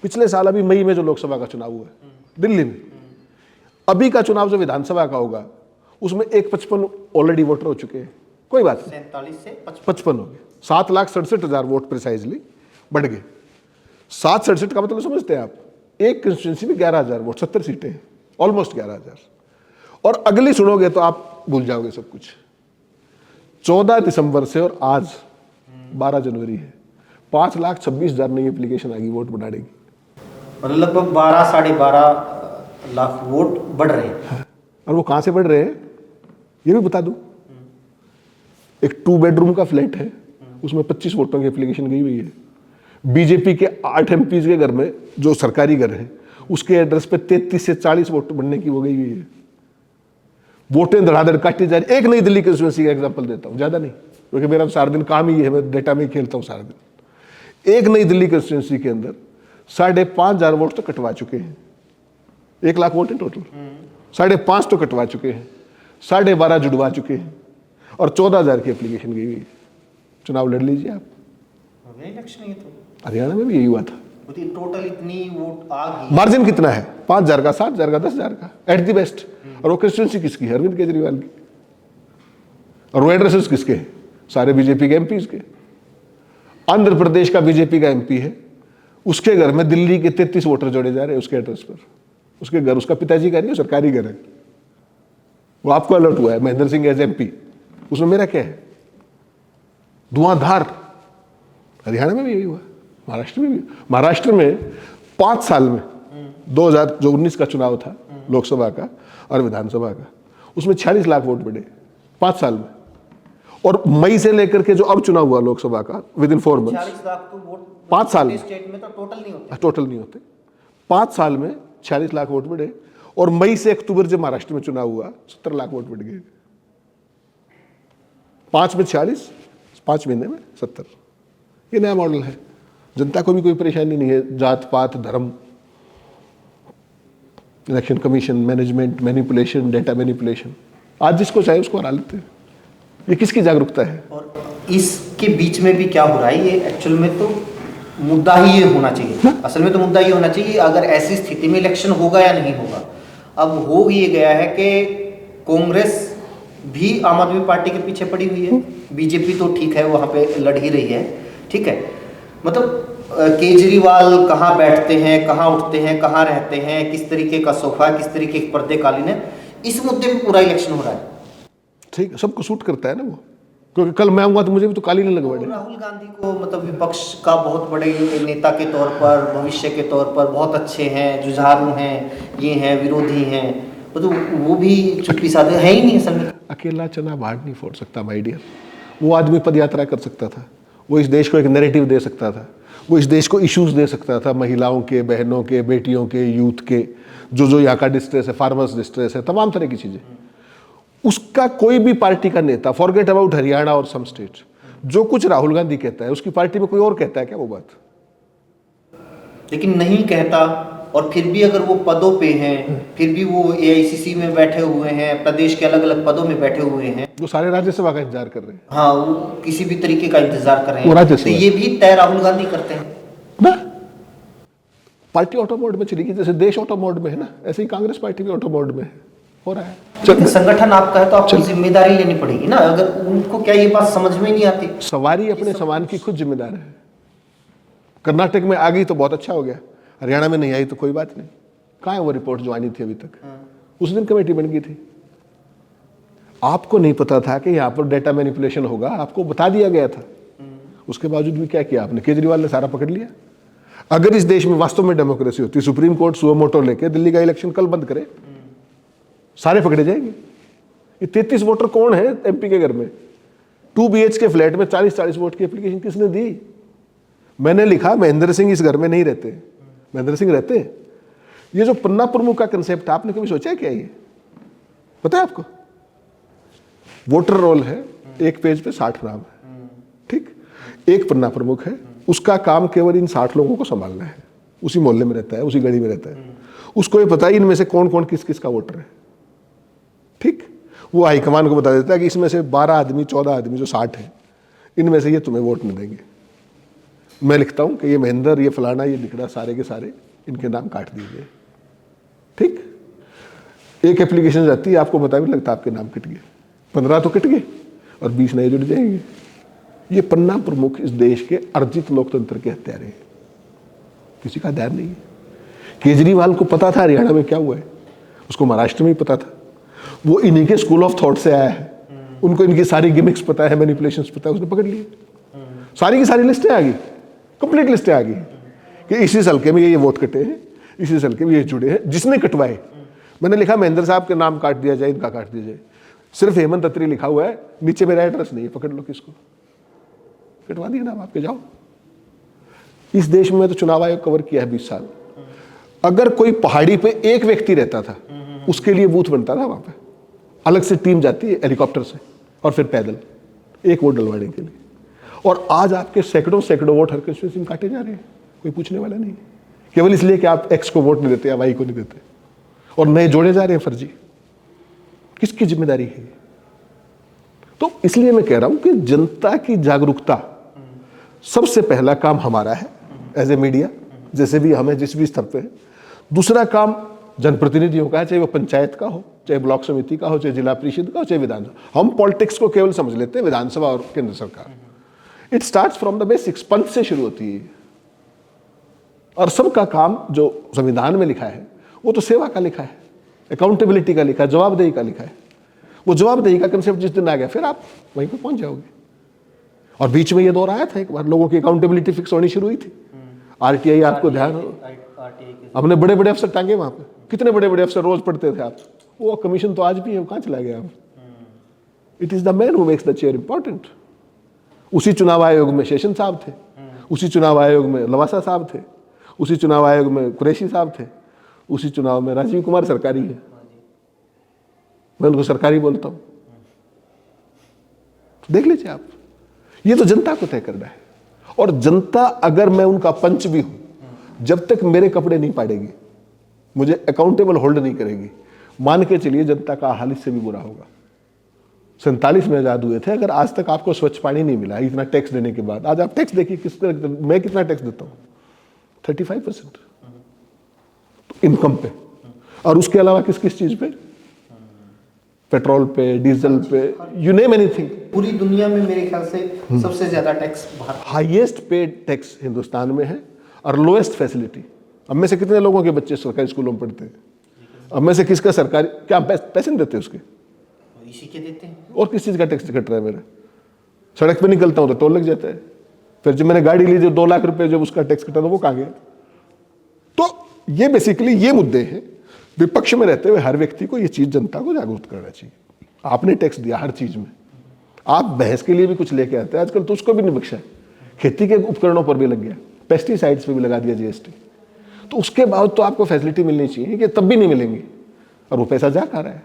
पिछले साल। अभी मई में जो लोकसभा का चुनाव हुआ है दिल्ली में, अभी का चुनाव जो विधानसभा का होगा उसमें 1,55 ऑलरेडी वोटर हो चुके हैं। कोई बात नहीं, 47 से 55 हो गए, 7,67,000 वोट प्रिसाइजली बढ़ गए। 767 का मतलब समझते हैं आप, एक कंस्टिट्यूंसी में 11,000 वोट, 70 सीटें हैं, ऑलमोस्ट 11,000। और अगली सुनोगे तो आप भूल जाओगे सब कुछ। 14 दिसंबर से और आज 12 जनवरी है, 5,26,000 नई एप्लीकेशन आ गई वोट बनाने की। मतलब लगभग 12 साढ़े 12 लाख वोट बढ़ रहे हैं। और वो कहां से बढ़ रहे हैं ये भी बता दूं। एक 2 बेडरूम का फ्लैट है, उसमें 25 वोटों की एप्लीकेशन गई हुई है। बीजेपी के 8 एमपीज के घर में, जो सरकारी घर है, उसके एड्रेस पे 33 से 40 वोट बनने की वो गई हुई है। वोटें धड़ाधड़ काटी जा रही। एक नई दिल्ली कंस्टिट्यूंसी का एग्जांपल देता हूं, ज्यादा नहीं, क्योंकि मेरा सारा दिन काम ही है, मैं डेटा में ही खेलता हूं सारा दिन। एक नई दिल्ली कंस्टिट्यूंसी के अंदर 5,500 वोट तो कटवा चुके हैं। 1 लाख वोट है टोटल, 5,500 तो कटवा चुके हैं, 12.5 जुड़वा चुके हैं, और 14,000 की एप्लीकेशन गई हुई है। चुनाव लड़ लीजिए आप। इलेक्शन ये तो हरियाणा में भी यही हुआ था। टोटल इतनी वोट आ गई, मार्जिन कितना है? 5,000 का, 7,000 का, 10,000 का एट दी बेस्ट। और वो कंस्टिट्यूंसी किसकी है? अरविंद केजरीवाल की। और वो एड्रेसेस किसके हैं? सारे बीजेपी के एमपीज के। आंध्र प्रदेश का बीजेपी का एमपी है, उसके घर में दिल्ली के 33 वोटर जोड़े जा रहे हैं उसके एड्रेस पर। उसके घर, उसका पिताजी का नहीं, सरकारी घर है, वो आपको अलर्ट हुआ है, महेंद्र सिंह एज एमपी। उसमें मेरा क्या है? धुआंधार। हरियाणा में भी यही हुआ, महाराष्ट्र में भी। महाराष्ट्र में 5 साल में 2019 का चुनाव था, लोकसभा का और विधानसभा का, उसमें 46 लाख वोट बढ़े 5 साल में। और मई से लेकर के जो अब चुनाव हुआ लोकसभा का, विद इन 4 मंथ्स, 40 लाख तो वोट 5 साल में, स्टेट में तो टोटल नहीं होते। टोटल नहीं होते। 5 साल में 46 लाख वोट बढ़े। और मई से अक्टूबर जब महाराष्ट्र में चुनाव हुआ, 70 लाख वोट बढ़ गए। 5 में 46, 5 महीने में 70। ये नया मॉडल है। जनता को भी कोई परेशानी नहीं है, जात पात धर्म, election commission, management, manipulation, data manipulation, आज जिसको चाहे उसको हरा लेते हैं। ये किसकी जागरूकता है? और इसके बीच में भी क्या हो रहा है, ये एक्चुअल में तो मुद्दा ही ये होना चाहिए। असल में तो मुद्दा ये होना चाहिए, अगर ऐसी स्थिति में इलेक्शन होगा या नहीं होगा। अब हो ये गया है कि कांग्रेस भी आम आदमी पार्टी के पीछे पड़ी हुई है, बीजेपी तो ठीक है वहां पे लड़ ही रही है, ठीक है। मतलब केजरीवाल कहाँ बैठते हैं, कहाँ उठते हैं, कहाँ रहते हैं, किस तरीके का सोफा है, किस तरीके के पर्दे कालीन है, इस मुद्दे पे पूरा इलेक्शन हो रहा है। ठीक है, सबको सूट करता है ना वो, क्योंकि कल मैं आऊंगा तो मुझे भी तो कालीन लगवाने। राहुल गांधी को मतलब विपक्ष का बहुत बड़े नेता के तौर पर, भविष्य के तौर पर बहुत अच्छे हैं, जुझारू हैं, ये हैं, विरोधी हैं, तो वो भी चुप्पी साधे है ही नहीं असल में। अकेला चना बाढ़ नहीं फोड़ सकता माय डियर। वो आदमी पद यात्रा कर सकता था, वो इस देश को एक नैरेटिव दे सकता था, वो इस देश को इश्यूज दे सकता था, महिलाओं के, बहनों के, बेटियों के, यूथ के, जो यहाँ का डिस्ट्रेस है, फार्मर्स डिस्ट्रेस है, तमाम तरह की चीजें। उसका कोई भी पार्टी का नेता, फॉरगेट अबाउट हरियाणा और सम स्टेट, जो कुछ राहुल गांधी कहता है उसकी पार्टी में कोई और कहता है क्या वो बात? लेकिन नहीं कहता, और फिर भी अगर वो पदों पे हैं, फिर भी वो एआईसीसी में बैठे हुए हैं, प्रदेश के अलग अलग पदों में बैठे हुए हैं, वो सारे राज्यसभा का इंतजार कर रहे हैं। हाँ, वो किसी भी तरीके का इंतजार कर रहे वो हैं, तो राज्यसभा। ये भी तय राहुल गांधी करते हैं ना। पार्टी ऑटो मोड में चली गई, जैसे देश ऑटो मोड में है ना, ऐसे ही कांग्रेस पार्टी भी ऑटो मोड में है, हो रहा है। संगठन आपका है तो आपको जिम्मेदारी लेनी पड़ेगी ना, अगर उनको क्या ये बात समझ में नहीं आती। सवारी अपने सामान की खुद जिम्मेदार है। कर्नाटक में आ गई तो बहुत अच्छा हो गया, हरियाणा में नहीं आई तो कोई बात नहीं। कहाँ है वो रिपोर्ट जो आनी थी अभी तक? उस दिन कमेटी बन गई थी। आपको नहीं पता था कि यहाँ पर डेटा मैनिपुलेशन होगा, आपको बता दिया गया था। उसके बावजूद भी क्या किया आपने? केजरीवाल ने सारा पकड़ लिया। अगर इस देश में वास्तव में डेमोक्रेसी होती, सुप्रीम कोर्ट सुओ मोटो लेके दिल्ली का इलेक्शन कल बंद करे, सारे पकड़े जाएंगे। ये 33 वोटर कौन है एमपी के घर में? 2 BHK फ्लैट में 40-40 वोट की एप्लीकेशन किसने दी? मैंने लिखा, महेंद्र सिंह इस घर में नहीं रहते। महेंद्र सिंह रहते हैं। ये जो पन्ना प्रमुख का कंसेप्ट, आपने कभी सोचा है क्या? ये पता है आपको? वोटर रोल है, एक पेज पे 60 नाम है, ठीक, एक पन्ना प्रमुख है, उसका काम केवल इन 60 लोगों को संभालना है। उसी मोहल्ले में रहता है, उसी गली में रहता है, उसको ये पता है इनमें से कौन कौन किस किस का वोटर है, ठीक। वो हाईकमान को बता देता है कि इसमें से 12 आदमी 14 आदमी जो 60 है, इनमें से ये तुम्हें वोट नहीं देंगे। मैं लिखता हूं कि ये महेंद्र, ये फलाना, ये बिकड़ा, सारे के सारे इनके नाम काट दीजिए। ठीक, एक एप्लीकेशन जाती है, आपको पता भी लगता आपके नाम कट गए, 15 तो कट गए और 20 नए जुड़ जाएंगे। ये पन्ना प्रमुख इस देश के अर्जित लोकतंत्र के हत्यारे हैं, किसी का ध्यान नहीं है। केजरीवाल को पता था हरियाणा में क्या हुआ है, उसको महाराष्ट्र में ही पता था, वो इन्हीं के स्कूल ऑफ थॉट से आया है, उनको इनकी सारी गिमिक्स पता है, मैनिपुलेशंस पता है, उसने पकड़ लिए। सारी की सारी लिस्टें आ गई, कंप्लीट लिस्टें आ गई कि इसी हल्के में ये वोट कटे हैं, इसी हल्के में ये जुड़े हैं, जिसने कटवाए। मैंने लिखा महेंद्र साहब के नाम काट दिया जाए, इनका काट दिया जाए, सिर्फ हेमंत अत्री लिखा हुआ है, नीचे मेरा एड्रेस नहीं है, पकड़ लो किसको, कटवा दिया नाम आपके, जाओ। इस देश में तो चुनाव आयोग कवर किया है 20 साल। अगर कोई पहाड़ी पे एक व्यक्ति रहता था, उसके लिए बूथ बनता था वहां पे, अलग से टीम जाती है हेलीकॉप्टर से और फिर पैदल एक वोट डलवाने के लिए। और आज आपके सैकड़ों सैकड़ों वोट हर कंस्टिट्यूंसी में काटे जा रहे हैं, कोई पूछने वाला नहीं, केवल इसलिए कि आप एक्स को वोट नहीं देते या वाई को नहीं देते, और नए जोड़े जा रहे हैं फर्जी। किसकी जिम्मेदारी है? तो इसलिए मैं कह रहा हूं कि जनता की जागरूकता सबसे पहला काम हमारा है एज ए मीडिया, जैसे भी हमें जिस भी स्तर पे। दूसरा काम जनप्रतिनिधियों का है, चाहे वो पंचायत का हो, चाहे ब्लॉक समिति का हो, चाहे जिला परिषद का हो, चाहे विधानसभा। हम पॉलिटिक्स को केवल समझ लेते हैं विधानसभा और केंद्र सरकार। It starts from the basics, पंच से शुरू होती है। और सबका काम जो संविधान में लिखा है वो तो सेवा का लिखा है, अकाउंटेबिलिटी का लिखा है, जवाबदेही का लिखा है। वो जवाबदेही का कंसेप्ट जिस दिन आ गया फिर आप वहीं पे पहुंच जाओगे। और बीच में ये दौर आया था एक बार, लोगों की अकाउंटेबिलिटी फिक्स होनी शुरू हुई थी। आरटीआई, आपको ध्यान हो, हमने बड़े बड़े अफसर टांगे वहां पे, कितने बड़े बड़े अफसर रोज पढ़ते थे आप, वो कमीशन तो आज भी है, वो कहां चला गया अब? It is the man who makes the chair important. उसी चुनाव आयोग में शेषन साहब थे, उसी चुनाव आयोग में लवासा साहब थे, उसी चुनाव आयोग में कुरैशी साहब थे, उसी चुनाव में राजीव कुमार सरकारी है, मैं उनको सरकारी बोलता हूं। देख लीजिए आप, ये तो जनता को तय करना है। और जनता, अगर मैं उनका पंच भी हूं, जब तक मेरे कपड़े नहीं पाड़ेगी, मुझे अकाउंटेबल होल्ड नहीं करेगी, मान के चलिए जनता का हाल इससे भी बुरा होगा। 47 में आजाद हुए थे, अगर आज तक आपको स्वच्छ पानी नहीं मिला इतना टैक्स देने के बाद, आज आप टैक्स देखिए मैं कितना टैक्स देता हूं, 35% इनकम पे। और उसके अलावा किस किस चीज पे? पेट्रोल पे, डीजल पे, यू नेम एनीथिंग। पूरी दुनिया में मेरे ख्याल से सबसे ज्यादा tax Bharat, highest paid tax Hindustan में है और लोएस्ट फैसिलिटी। अब में से कितने लोगों के बच्चे सरकारी स्कूलों में पढ़ते हैं? अब में से किसका सरकारी, क्या पैसे नहीं देते उसके? इसी के देते हैं। और किस चीज का टैक्स कट रहा है मेरा? सड़क पे निकलता हूं तो टोल लग जाता है, फिर जब मैंने गाड़ी ली जो 2 लाख रुपए जब उसका टैक्स कटा तो वो कहां गया? तो ये बेसिकली ये मुद्दे हैं। विपक्ष में रहते हुए हर व्यक्ति को ये चीज जनता को जागरूक करना चाहिए। आपने टैक्स दिया हर चीज में, आप भैंस के लिए भी कुछ लेके आते हैं, आजकल तो उसको भी नहीं बख्शा है, खेती के उपकरणों पर भी लग गया, पेस्टिसाइड्स पे भी लगा दिया जीएसटी। तो उसके बाद तो आपको फैसिलिटी मिलनी चाहिए कि तब भी नहीं मिलेंगी, और वो पैसा जा कहां रहा है?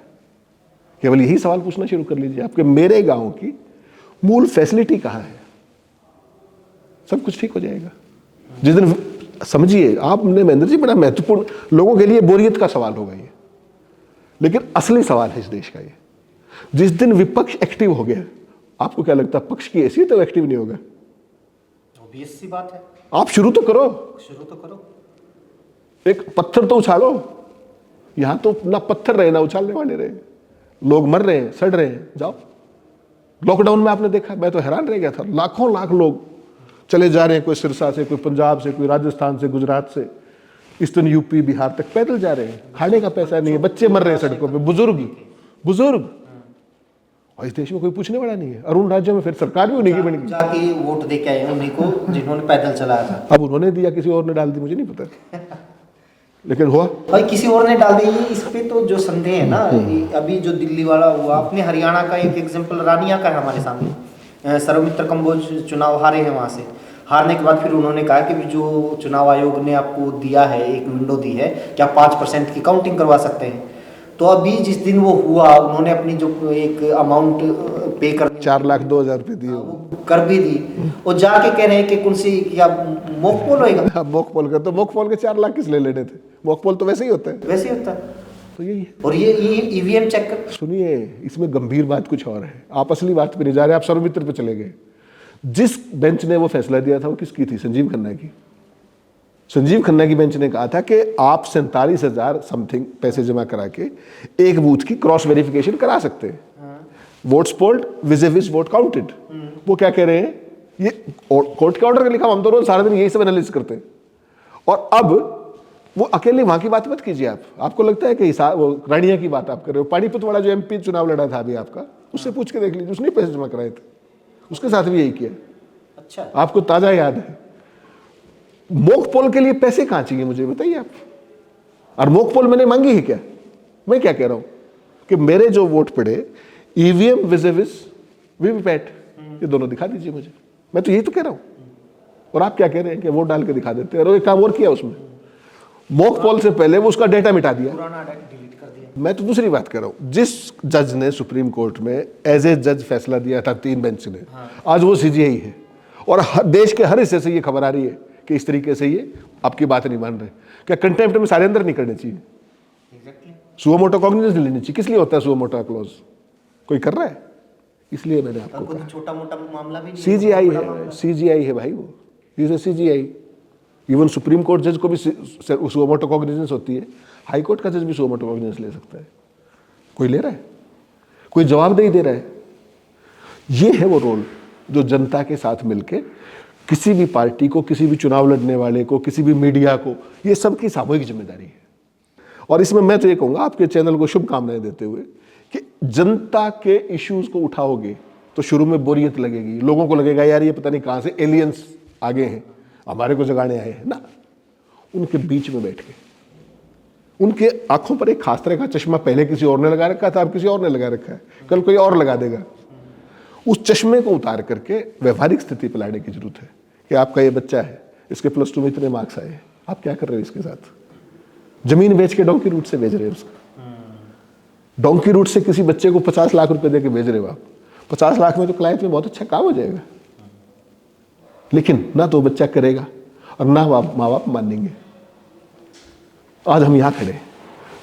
केवल यही सवाल पूछना शुरू कर लीजिए आपके, मेरे गांव की मूल फैसिलिटी कहां है? सब कुछ ठीक हो जाएगा जिस दिन समझिए। आपने महेंद्र जी, बड़ा महत्वपूर्ण, लोगों के लिए बोरियत का सवाल होगा ये, लेकिन असली सवाल है इस देश का ये। जिस दिन विपक्ष एक्टिव हो गया, आपको क्या लगता है पक्ष की हैसियत तो एक्टिव नहीं होगा? ऑब्वियस सी बात है। आप शुरू तो करो, एक पत्थर तो उछालो। यहां तो ना पत्थर रहे ना उछालने वाले रहे, लोग मर रहे हैं, सड़ रहे हैं। जाओ, लॉकडाउन में आपने देखा, मैं तो हैरान रह गया था, लाखों लाख लोग चले जा रहे हैं, कोई सिरसा से, कोई पंजाब से, कोई राजस्थान से, गुजरात से, ईस्टर्न यूपी बिहार तक पैदल जा रहे हैं। खाने का पैसा नहीं है, बच्चे मर रहे हैं सड़कों पे, बुजुर्ग। और इस देश में कोई पूछने वाला नहीं है। और उन राज्यों में फिर सरकार भी उन्हीं की बनेगी, जाके वोट दे के आए उन्हीं को जिन्होंने पैदल चलाया था। अब उन्होंने दिया, किसी और ने डाल दी, मुझे नहीं पता, लेकिन हुआ भाई किसी और ने डाल दी। इस पे तो जो संदेह है ना, अभी जो दिल्ली वाला हुआ, अपने हरियाणा का एक एग्जाम्पल रानिया का है हमारे सामने। सर्वमित्र कंबोज चुनाव हारे हैं, वहाँ से हारने के बाद फिर उन्होंने कहा कि जो चुनाव आयोग ने आपको दिया है, एक विंडो दी है कि आप 5% की काउंटिंग करवा सकते हैं। तो अभी जिस दिन वो हुआ, उन्होंने अपनी जो एक अमाउंट पे कर 4,02,000 रुपये दिए, वो कर भी दी। और जाके कह रहे हैं कि कौन सी क्या मॉक पोल होएगा? मॉक पोल का तो मॉक पोल के 4 लाख किस ले लेने थे? मॉक पोल तो वैसे ही होता है, वैसे ही होता है। तो यही है। और ये ईवीएम चेक कर, सुनिए, इसमें गंभीर बात कुछ और है। आप असली बात पे नहीं जा रहे, आप सर्वमित्र पे चले गए। जिस बेंच ने वो फैसला दिया था वो किसकी थी? संजीव खन्ना की। संजीव खन्ना की बेंच ने कहा था कि आप 47,000 समथिंग पैसे जमा करा के एक बूथ की क्रॉस वेरिफिकेशन करा सकते हैं। Votes polled vis vote counted. वो क्या कह रहे हैं? ये कोर्ट के ऑर्डर का लिखा, हम तो रोज सारा दिन यही सब एनालिसिस करते हैं। और अब वो अकेले वहां की बात मत कीजिए। आपको लगता है कि रानिया की बात आप कर रहे हो? पानीपत वाला जो एमपी चुनाव लड़ा था अभी आपका, उससे पूछ के देख लीजिए, उसने पैसे जमा कराए थे, उसके साथ भी यही किया। अच्छा, आपको ताजा याद है? मॉक पोल के लिए पैसे कहां चाहिए मुझे बताइए आप? और मॉक पोल मैंने मांगी है क्या? मैं क्या कह रहा हूं कि मेरे जो वोट पड़े ईवीएम विज़ वीवीपैट, ये दोनों दिखा दीजिए मुझे। मैं तो यही तो कह रहा हूं। और आप क्या कह रहे हैं कि वोट डाल के दिखा देते हैं। और एक काम और किया उसमें, मॉक पोल से पहले वो उसका डेटा मिटा दिया, पुराना डेटा डिलीट कर दिया। मैं तो दूसरी बात कर रहा हूं। जिस जज ने सुप्रीम कोर्ट में एज ए जज फैसला दिया था 3 बेंच ने, आज वो सीजीआई है। और देश के हर हिस्से से ये खबर आ रही है कि इस तरीके से ये आपकी बात नहीं मान रहे। क्या कंटेम्प्ट में सारे अंदर नहीं करने चाहिए? सुओ मोटो कॉग्निजेंस लेनी चाहिए। किस लिए होता है सुओ मोटो क्लॉज? कोई कर रहा है? इसलिए मैंने आपको कहा छोटा मोटा मामला भी सीजीआई है, सीजीआई है भाई वो, is CGI. Even supreme court जज को भी सुओ मोटो कॉग्निजेंस होती है। हाई कोर्ट का जज भी सुओ मोटो कॉग्निजेंस ले सकता है। कोई ले रहा है? कोई जवाबदेही दे रहा है? ये है वो रोल जो जनता के साथ मिलके किसी भी पार्टी को, किसी भी चुनाव लड़ने वाले को, किसी भी मीडिया को, ये सबकी सामूहिक जिम्मेदारी है। और इसमें मैं तो ये कहूँगा आपके चैनल को शुभकामनाएं देते हुए कि जनता के इश्यूज को उठाओगे तो शुरू में बोरियत लगेगी, लोगों को लगेगा यार ये पता नहीं कहाँ से एलियंस आगे हैं, हमारे को जगाने आए हैं ना। उनके बीच में बैठ के, उनके आंखों पर एक खास तरह का चश्मा पहले किसी और ने लगा रखा था, अब किसी और ने लगा रखा है, कल कोई और लगा देगा। उस चश्मे को उतार करके व्यवहारिक स्थिति पर लाने की जरूरत है कि आपका ये बच्चा है, इसके +2 में इतने मार्क्स आए, आप क्या कर रहे हो इसके साथ? जमीन बेच के डोंकी रूट से बेच रहे हो उसको। डोंकी रूट से किसी बच्चे को 50 लाख रुपए देके भेज रहे हो आप। 50 लाख में तो क्लाइंट में बहुत अच्छा काम हो जाएगा, लेकिन ना तो बच्चा करेगा और ना माँ बाप मानेंगे। आज हम यहां खड़े,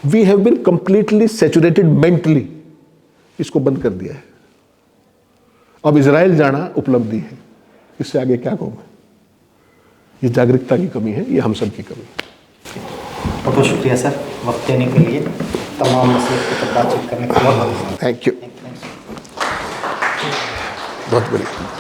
we have been completely saturated mentally, इसको बंद कर दिया है। अब इजराइल जाना उपलब्धि है, इससे आगे क्या कहूं मैं? ये जागरूकता की कमी है, ये हम सब की कमी है। बहुत बहुत शुक्रिया सर वक्त देने के लिए, तमाम मसले पर बातचीत करने के लिए। थैंक यू, बहुत बढ़िया।